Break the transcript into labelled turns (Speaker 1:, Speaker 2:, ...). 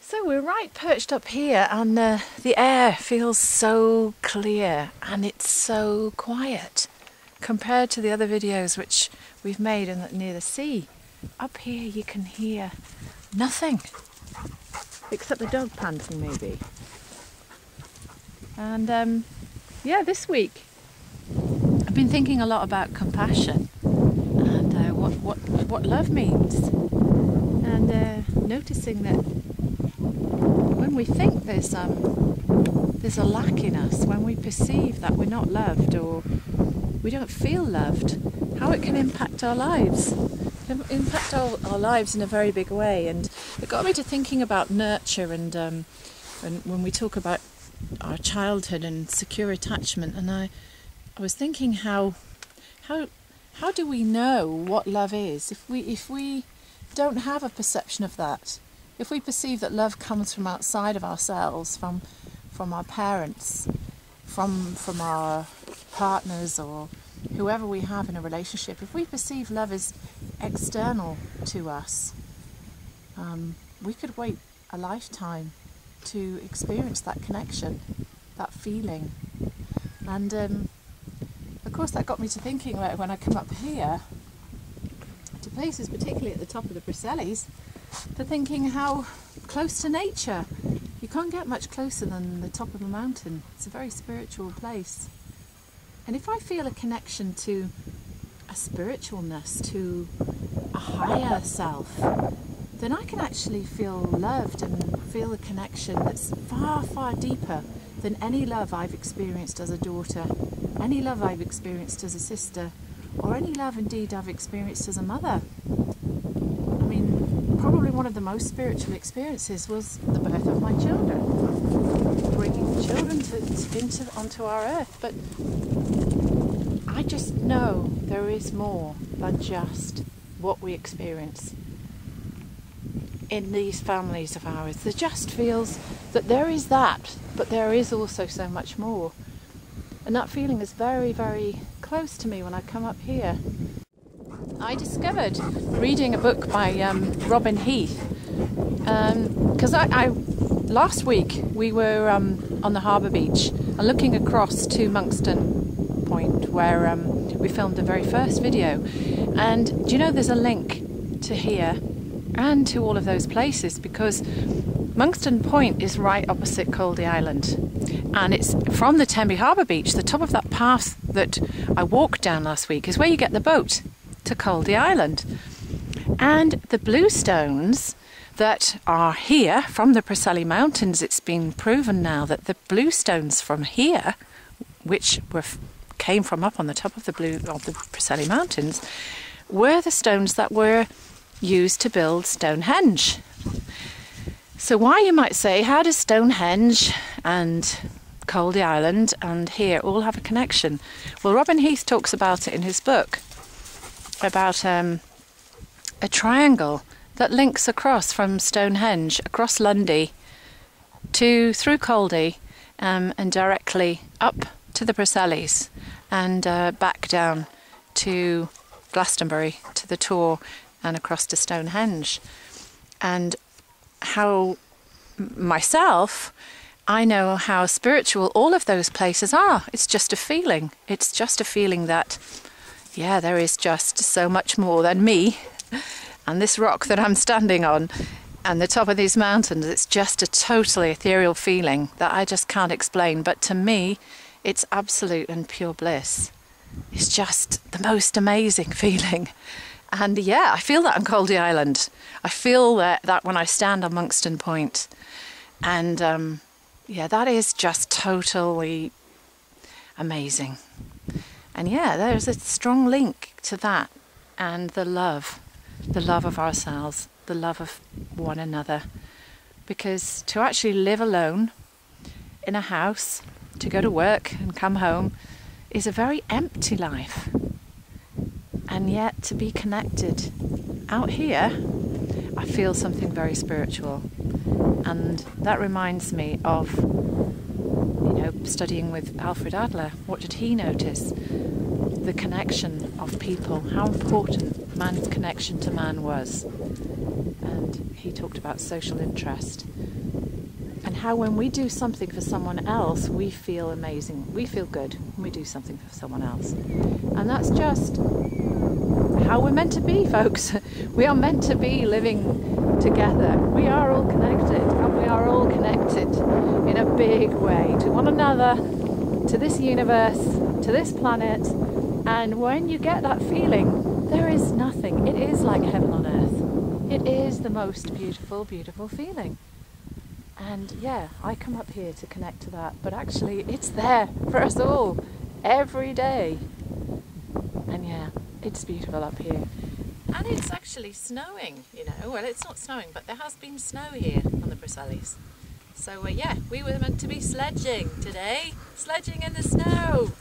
Speaker 1: So we're right perched up here, and the air feels so clear and it's so quiet compared to the other videos which we've made near the sea. Up here you can hear nothing except the dog panting maybe. And yeah, this week I've been thinking a lot about compassion and what love means, and noticing that when we think there's a lack in us, when we perceive that we're not loved or we don't feel loved, how it can impact our lives. It can impact our lives in a very big way. And it got me to thinking about nurture and when we talk about our childhood and secure attachment, and I was thinking how do we know what love is if we don't have a perception of that? If we perceive that love comes from outside of ourselves, from our parents, from our partners or whoever we have in a relationship, if we perceive love as external to us, we could wait a lifetime to experience that connection, that feeling. And of course that got me to thinking when I come up here to places, particularly at the top of the Preselles, to thinking how close to nature. You can't get much closer than the top of a mountain. It's a very spiritual place. And if I feel a connection to a spiritualness, to a higher self, then I can actually feel loved and feel a connection that's far, far deeper than any love I've experienced as a daughter, any love I've experienced as a sister, or any love indeed I've experienced as a mother. I mean, probably one of the most spiritual experiences was the birth of my children, bringing children onto our earth. But I just know there is more than just what we experience in these families of ours. There just feels that there is that, but there is also so much more. And that feeling is very, very close to me when I come up here. I discovered reading a book by Robin Heath, because last week we were on the harbour beach and looking across to Monkston Point, where we filmed the very first video. And do you know there's a link to here and to all of those places, because Monkston Point is right opposite Coldy Island, and it's from the Tenby Harbour Beach. The top of that path that I walked down last week is where you get the boat to Coldy Island. And the bluestones that are here from the Preseli Mountains, it's been proven now that the bluestones from here, which came from up on the top of the Preseli Mountains, were the stones that were used to build Stonehenge. So why, you might say, how does Stonehenge and Coldy Island and here all have a connection? Well, Robin Heath talks about it in his book, about a triangle that links across from Stonehenge, across Lundy, through Coldy, and directly up to the Preselles, and back down to Glastonbury, to the Tor, and across to Stonehenge. And how myself, I know how spiritual all of those places are. It's just a feeling. It's just a feeling that, yeah, there is just so much more than me and this rock that I'm standing on and the top of these mountains. It's just a totally ethereal feeling that I just can't explain. But to me, it's absolute and pure bliss. It's just the most amazing feeling. And yeah, I feel that on Coldy Island. I feel that when I stand on Monkston Point. And yeah, that is just totally amazing. And yeah, there's a strong link to that and the love of ourselves, the love of one another. Because to actually live alone in a house, to go to work and come home, is a very empty life. And yet to be connected out here, I feel something very spiritual. And that reminds me of, studying with Alfred Adler. What did he notice? The connection of people, how important man's connection to man was. And he talked about social interest and how when we do something for someone else, we feel amazing. We feel good when we do something for someone else. And that's just how we're meant to be, folks. We are meant to be living together. We are all connected, and we are all connected in a big way to one another, to this universe, to this planet. And when you get that feeling, there is nothing. It is like heaven on earth. It is the most beautiful, beautiful feeling. And yeah, I come up here to connect to that, but actually it's there for us all every day. And yeah, it's beautiful up here. And it's actually snowing, you know. Well, it's not snowing, but there has been snow here on the Brisellis. So yeah, we were meant to be sledging today. Sledging in the snow.